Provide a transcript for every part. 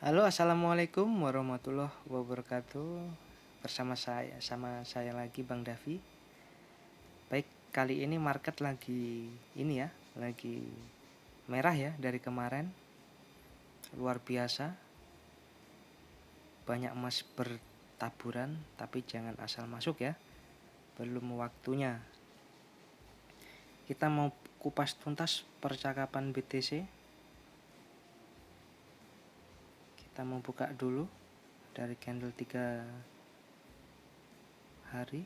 Halo, assalamualaikum warahmatullahi wabarakatuh. Sama saya lagi Bang Davi. Baik, kali ini market lagi merah ya dari kemarin. Luar biasa. Banyak emas bertaburan, tapi jangan asal masuk ya. Belum waktunya. Kita mau kupas tuntas percakapan BTC. Kita mau buka dulu dari candle 3 hari.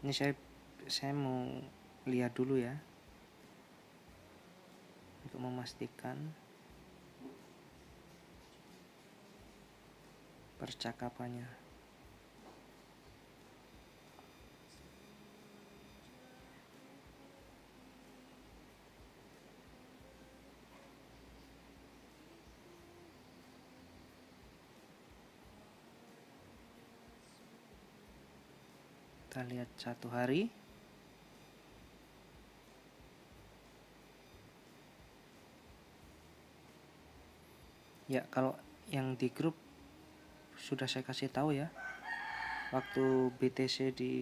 Ini saya mau lihat dulu ya untuk memastikan percakapannya. Kita lihat 1 hari. Ya, kalau yang di grup sudah saya kasih tahu ya. Waktu BTC di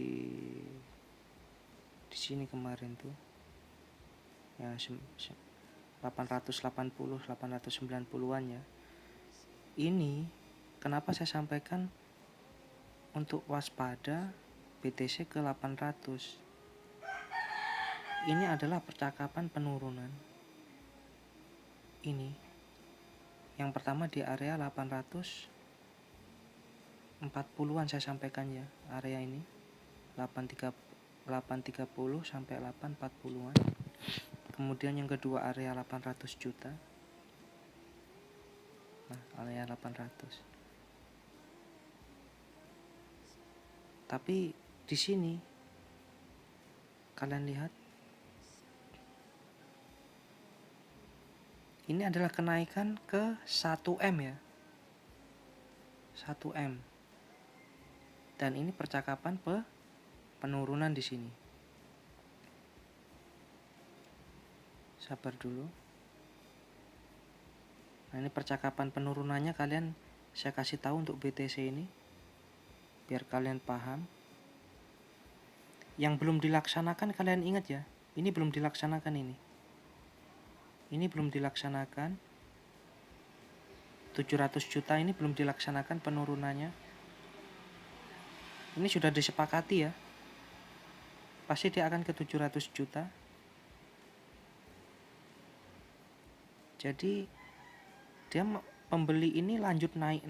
sini kemarin tuh ya 880 890-an ya. Ini kenapa saya sampaikan untuk waspada BTC ke 800. Ini adalah percakapan penurunan. Ini yang pertama di area 840-an saya sampaikan ya, area ini 830 sampai 840-an. Kemudian yang kedua area 800 juta. Nah, area 800. Tapi di sini kalian lihat ini adalah kenaikan ke 1M ya. 1M. Dan ini percakapan penurunan di sini. Sabar dulu. Nah, ini percakapan penurunannya saya kasih tahu untuk BTC ini biar kalian paham. Yang belum dilaksanakan kalian ingat ya. Ini belum dilaksanakan ini. Ini belum dilaksanakan. 700 juta ini belum dilaksanakan penurunannya. Ini sudah disepakati ya. Pasti dia akan ke 700 juta. Jadi dia pembeli ini lanjut naik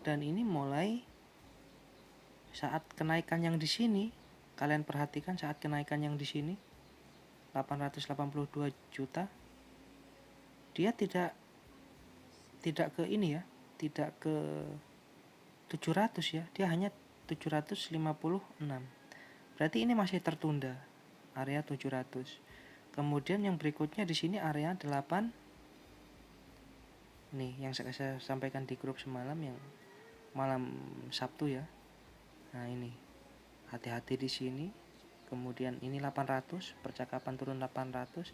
dan ini mulai saat kenaikan yang di sini. Kalian perhatikan saat kenaikan yang di sini 882 juta. Dia tidak ke ini ya, tidak ke 700 ya, dia hanya 756. Berarti ini masih tertunda area 700. Kemudian yang berikutnya di sini area 8. Nih yang saya sampaikan di grup semalam yang malam Sabtu ya. Nah, ini hati-hati di sini. Kemudian ini 800, percakapan turun 800.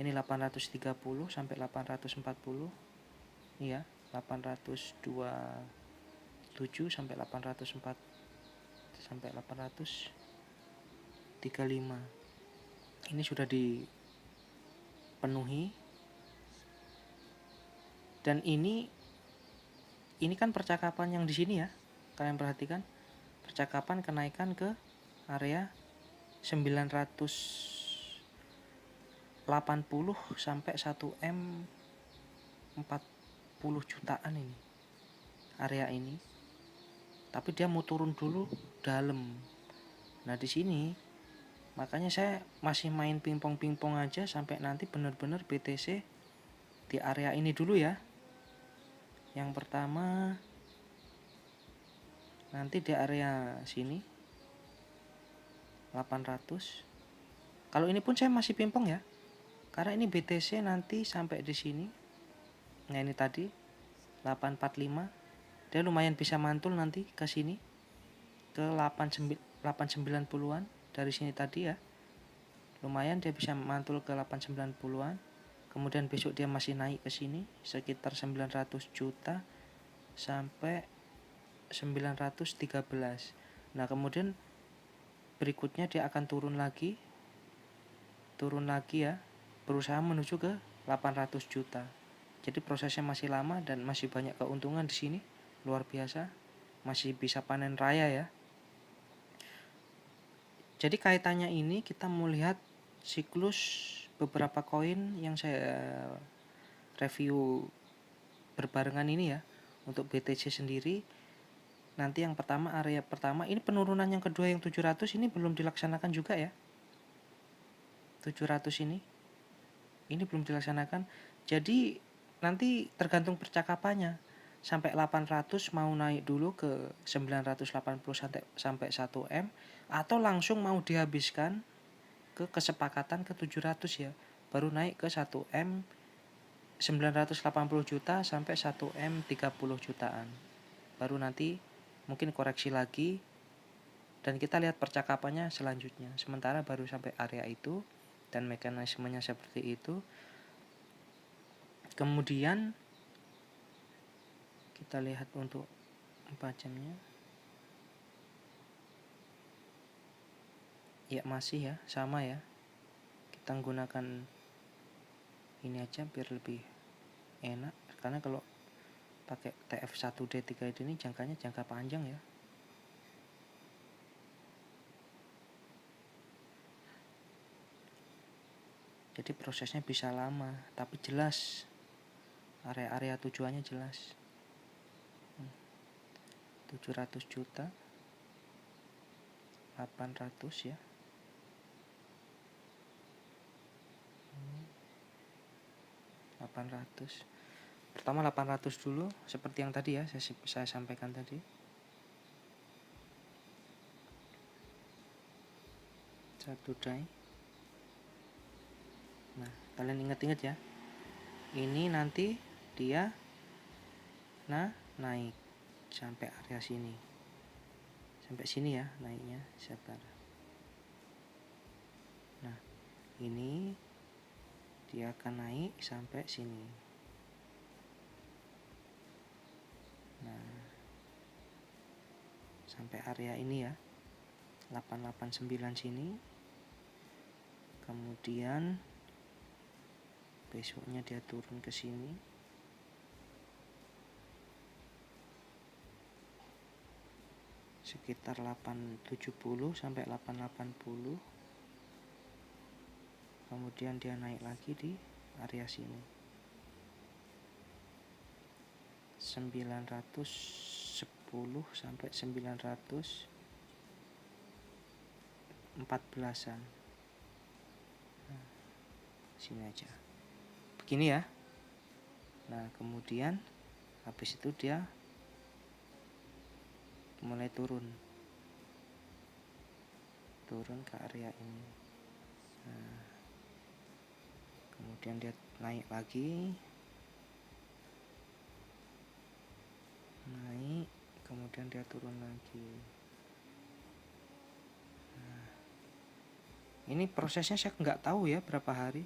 Ini 830 sampai 840. Iya, 827 sampai 804 sampai 835. Ini sudah dipenuhi. Dan ini kan percakapan yang di sini ya. Kalian perhatikan percakapan kenaikan ke area 980 sampai 1M 40 jutaan ini area ini. Tapi dia mau turun dulu dalam. Nah, di sini makanya saya masih main pingpong aja sampai nanti benar-benar BTC di area ini dulu ya. Yang pertama nanti di area sini 800. Kalau ini pun saya masih pingpong ya. Karena ini BTC nanti sampai di sini. Nah, ini tadi 845, dia lumayan bisa mantul nanti ke sini ke 890-an dari sini tadi ya. Lumayan dia bisa mantul ke 890-an. Kemudian besok dia masih naik ke sini sekitar 900 juta sampai 913. Nah, kemudian berikutnya dia akan turun lagi ya, berusaha menuju ke 800 juta. Jadi prosesnya masih lama dan masih banyak keuntungan di sini, luar biasa. Masih bisa panen raya ya. Jadi kaitannya ini kita melihat siklus beberapa koin yang saya review berbarengan ini ya. Untuk BTC sendiri, nanti yang pertama, area pertama, ini penurunan yang kedua yang 700 ini belum dilaksanakan juga ya. 700 ini belum dilaksanakan. Jadi nanti tergantung percakapannya. Sampai 800 mau naik dulu ke 980 sampai 1M, atau langsung mau dihabiskan ke kesepakatan ke 700 ya. Baru naik ke 1M 980 juta sampai 1M 30 jutaan. Baru nanti mungkin koreksi lagi dan kita lihat percakapannya selanjutnya. Sementara baru sampai area itu dan mekanismenya seperti itu. Kemudian kita lihat untuk 4 jamnya. Ya masih ya, sama ya. Kita menggunakan ini aja biar lebih enak, karena kalau pakai TF1D3 ini jangkanya jangka panjang ya. Jadi prosesnya bisa lama, tapi jelas area-area tujuannya jelas. 700 juta, 800 ya. Pertama 800 dulu seperti yang tadi ya saya sampaikan tadi. Satu die. Nah, kalian ingat-ingat ya. Ini nanti dia naik sampai area sini. Sampai sini ya naiknya, sabar. Nah, ini dia akan naik sampai sini. Nah, sampai area ini ya, 889 sini. Kemudian besoknya dia turun ke sini. Sekitar 870 sampai 880. Kemudian dia naik lagi di area sini. 910 sampai 914-an. Nah, sini aja. Begini ya. Nah, kemudian habis itu dia mulai turun ke area ini. Nah, kemudian dia naik lagi, kemudian dia turun lagi. Nah, ini prosesnya saya nggak tahu ya berapa hari.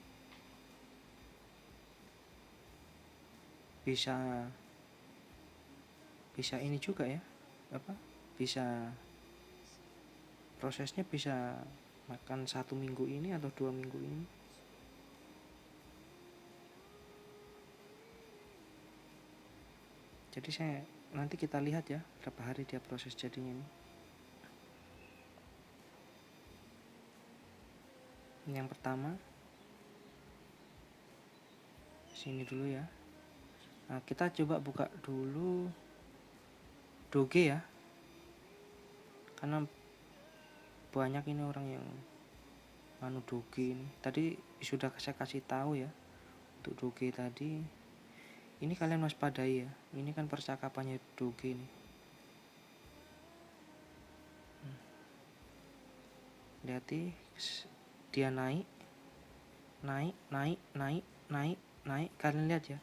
Bisa ini juga ya, bisa prosesnya bisa makan 1 minggu ini atau 2 minggu ini. Jadi nanti kita lihat ya berapa hari dia proses jadinya ini. Yang pertama sini dulu ya. Nah, kita coba buka dulu Doge ya, karena banyak ini orang yang Doge ini. Tadi sudah saya kasih tahu ya untuk Doge tadi. Ini kalian waspadai ya, ini kan percakapannya Doge ini. Lihat dia naik. Kalian lihat ya,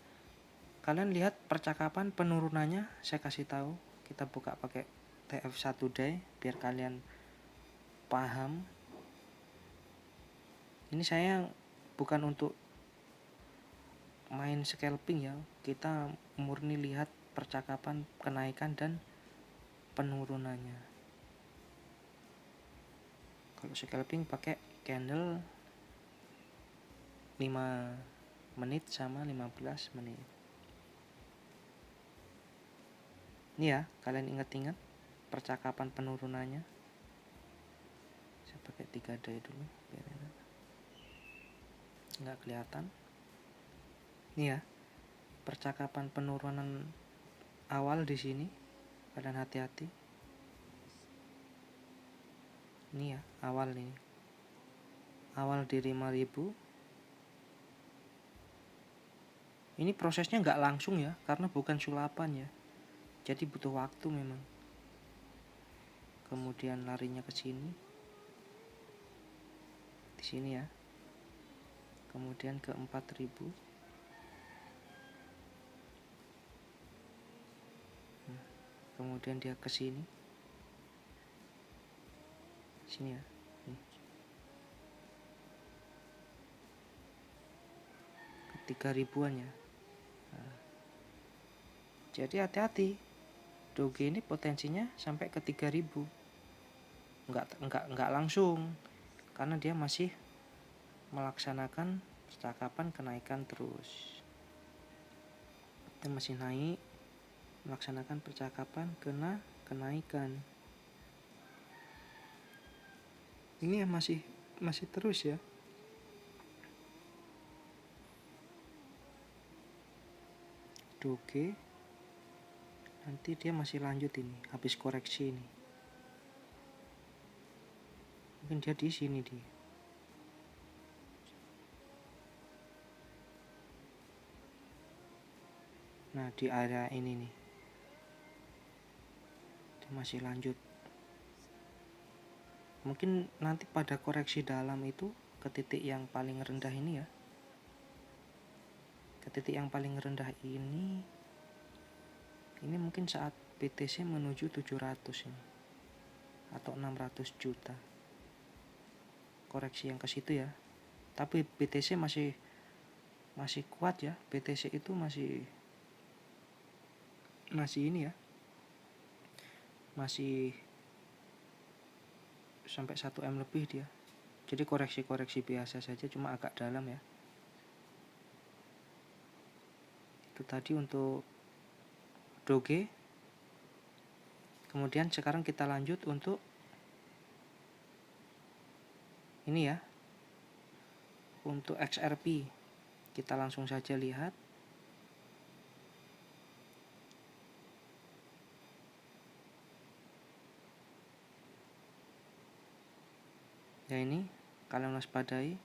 kalian lihat percakapan penurunannya, saya kasih tahu. Kita buka pakai TF1day biar kalian paham. Ini saya bukan untuk main scalping ya, kita murni lihat percakapan kenaikan dan penurunannya. Kalau scalping pakai candle 5 menit sama 15 menit. Ini ya, kalian ingat-ingat percakapan penurunannya. Saya pakai 3day dulu biar enak. Nggak kelihatan. Ini ya, percakapan penurunan awal di sini. Kalian hati-hati. Ini ya, awal ini. Awal di 5.000. Ini prosesnya nggak langsung ya, karena bukan sulapan ya. Jadi butuh waktu memang. Kemudian larinya ke sini. Di sini ya. Kemudian ke 4.000. Kemudian dia ke sini. Sini ya. Ke 3.000-an ya. Nah. Jadi hati-hati. Doge ini potensinya sampai ke 3.000. Enggak langsung. Karena dia masih melaksanakan percakapan kenaikan terus. Dia masih naik, melaksanakan percakapan kenaikan. Ini ya masih terus ya. Doge nanti dia masih lanjut ini habis koreksi ini. Mungkin dia di sini dia. Nah, di area ini nih. Dia masih lanjut. Mungkin nanti pada koreksi dalam itu ke titik yang paling rendah ini ya. Ke titik yang paling rendah ini mungkin saat BTC menuju 700 ini atau 600 juta. Koreksi yang ke situ ya. Tapi BTC masih kuat ya. BTC itu masih ini ya. Masih sampai 1M lebih dia. Jadi koreksi biasa saja, cuma agak dalam ya. Itu tadi untuk Doge. Kemudian sekarang kita lanjut untuk ini ya. Untuk XRP. Kita langsung saja lihat. Ya ini kalian waspadai.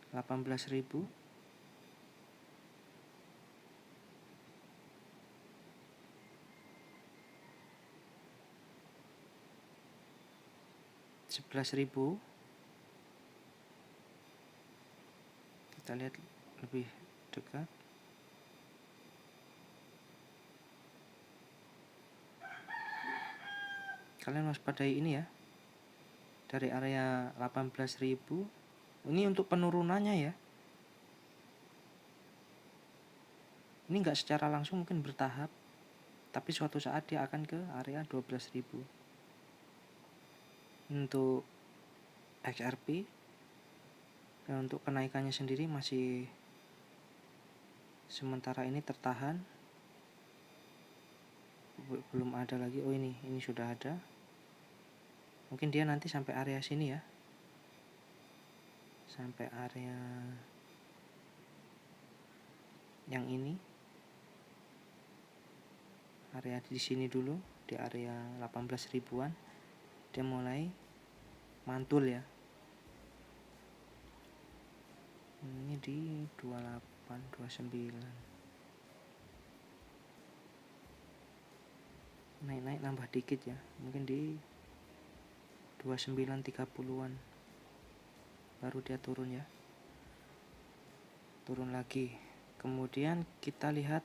$18.000. $11.000. Kita lihat lebih dekat. Kalian waspadai ini ya. Dari area 18.000. Ini untuk penurunannya ya. Ini enggak secara langsung, mungkin bertahap. Tapi suatu saat dia akan ke area 12.000. Untuk XRP. Dan untuk kenaikannya sendiri masih sementara ini tertahan. Belum ada lagi. Oh ini sudah ada. Mungkin dia nanti sampai area sini ya. Sampai area yang ini. Area di sini dulu, di area 18 ribuan. Dia mulai mantul ya. Ini di 28, 29. Naik-naik nambah dikit ya. Mungkin di 29, 30-an. baru dia turun ya, turun lagi. Kemudian kita lihat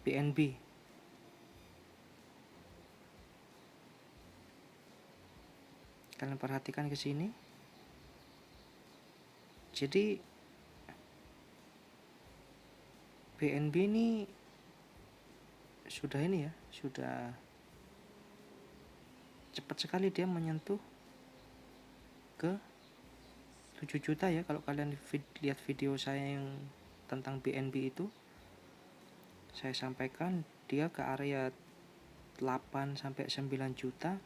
BNB. Kalian perhatikan ke sini. Jadi BNB ini sudah ini ya, sudah cepat sekali dia menyentuh ke 7 juta ya. Kalau kalian lihat video saya yang tentang BNB itu, saya sampaikan dia ke area 8 sampai 9 juta,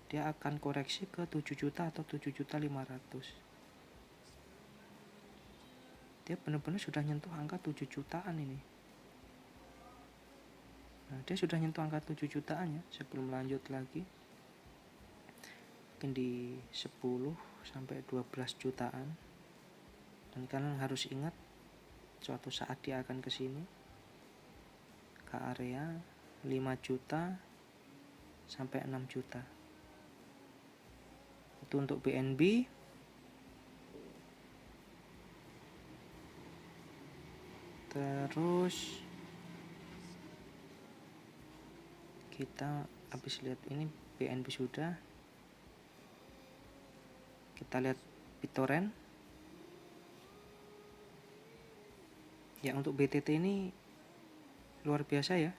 dia akan koreksi ke 7 juta atau 7.500.000. Dia benar-benar sudah nyentuh angka 7 jutaan ini. Nah, dia sudah nyentuh angka 7 jutaan ya. Sebelum lanjut lagi, mungkin di 10 sampai 12 jutaan. Dan kalian harus ingat, suatu saat dia akan ke sini, ke area 5 juta sampai 6 juta. Itu untuk BNB. Terus kita habis lihat ini BNB sudah. Kita lihat BitTorrent. Ya, untuk BTT ini luar biasa ya.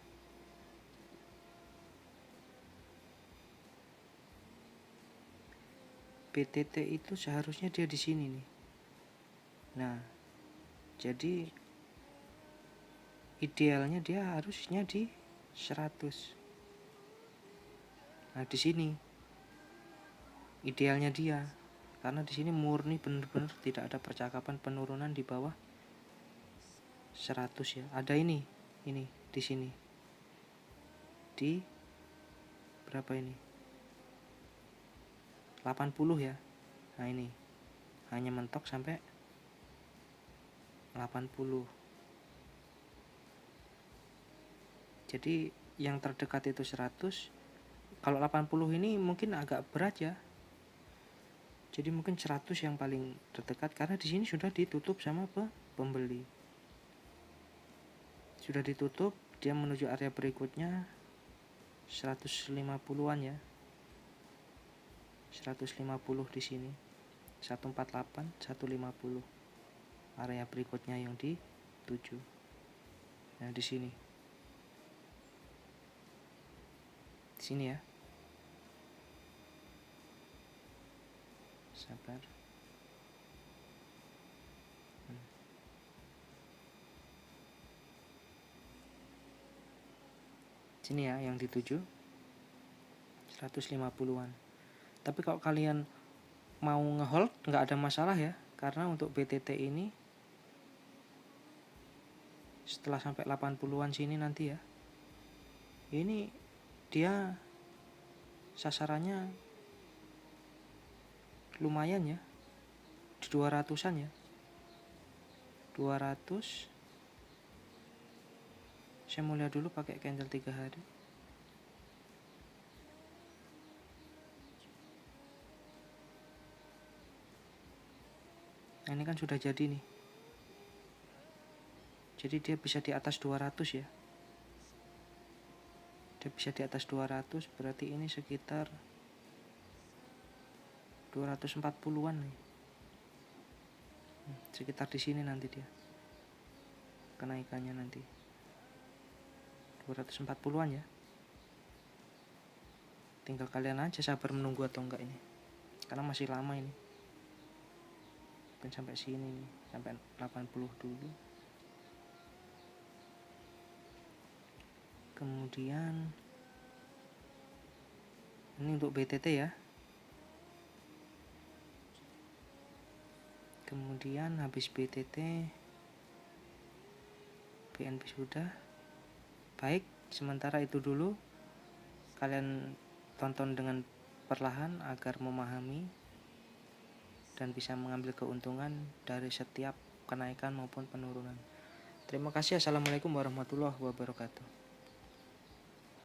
BTT itu seharusnya dia di sini nih. Nah, jadi idealnya dia harusnya di 100. Nah, di sini idealnya dia, karena di sini murni benar-benar tidak ada percakapan penurunan di bawah 100 ya. Ada ini di sini. Di berapa ini? 80 ya. Nah, ini hanya mentok sampai 80. Jadi yang terdekat itu 100. Kalau 80 ini mungkin agak berat ya. Jadi mungkin 100 yang paling terdekat, karena di sini sudah ditutup sama pembeli. Sudah ditutup, dia menuju area berikutnya 150-an ya. 150 di sini. 148, 150. Area berikutnya yang di 7. Nah, di sini. Di sini ya. Sabar. Sini ya yang di 7. 150-an. Tapi kalau kalian mau ngehold nggak ada masalah ya, karena untuk BTT ini setelah sampai 80-an sini nanti ya, ini dia sasarannya lumayan ya, di 200-an ya. 200. Saya mau lihat dulu pakai candle 3 hari. Nah, ini kan sudah jadi nih. Jadi dia bisa di atas 200 ya. Dia bisa di atas 200, berarti ini sekitar 240-an nih. Sekitar di sini nanti dia kenaikannya nanti 240-an ya. Tinggal kalian aja sabar menunggu atau enggak ini, karena masih lama ini. Mungkin sampai sini nih, sampai 80 dulu. Kemudian ini untuk BTT ya. Kemudian habis BTT, BNB sudah. Baik, sementara itu dulu. Kalian tonton dengan perlahan agar memahami dan bisa mengambil keuntungan dari setiap kenaikan maupun penurunan. Terima kasih. Assalamualaikum warahmatullahi wabarakatuh.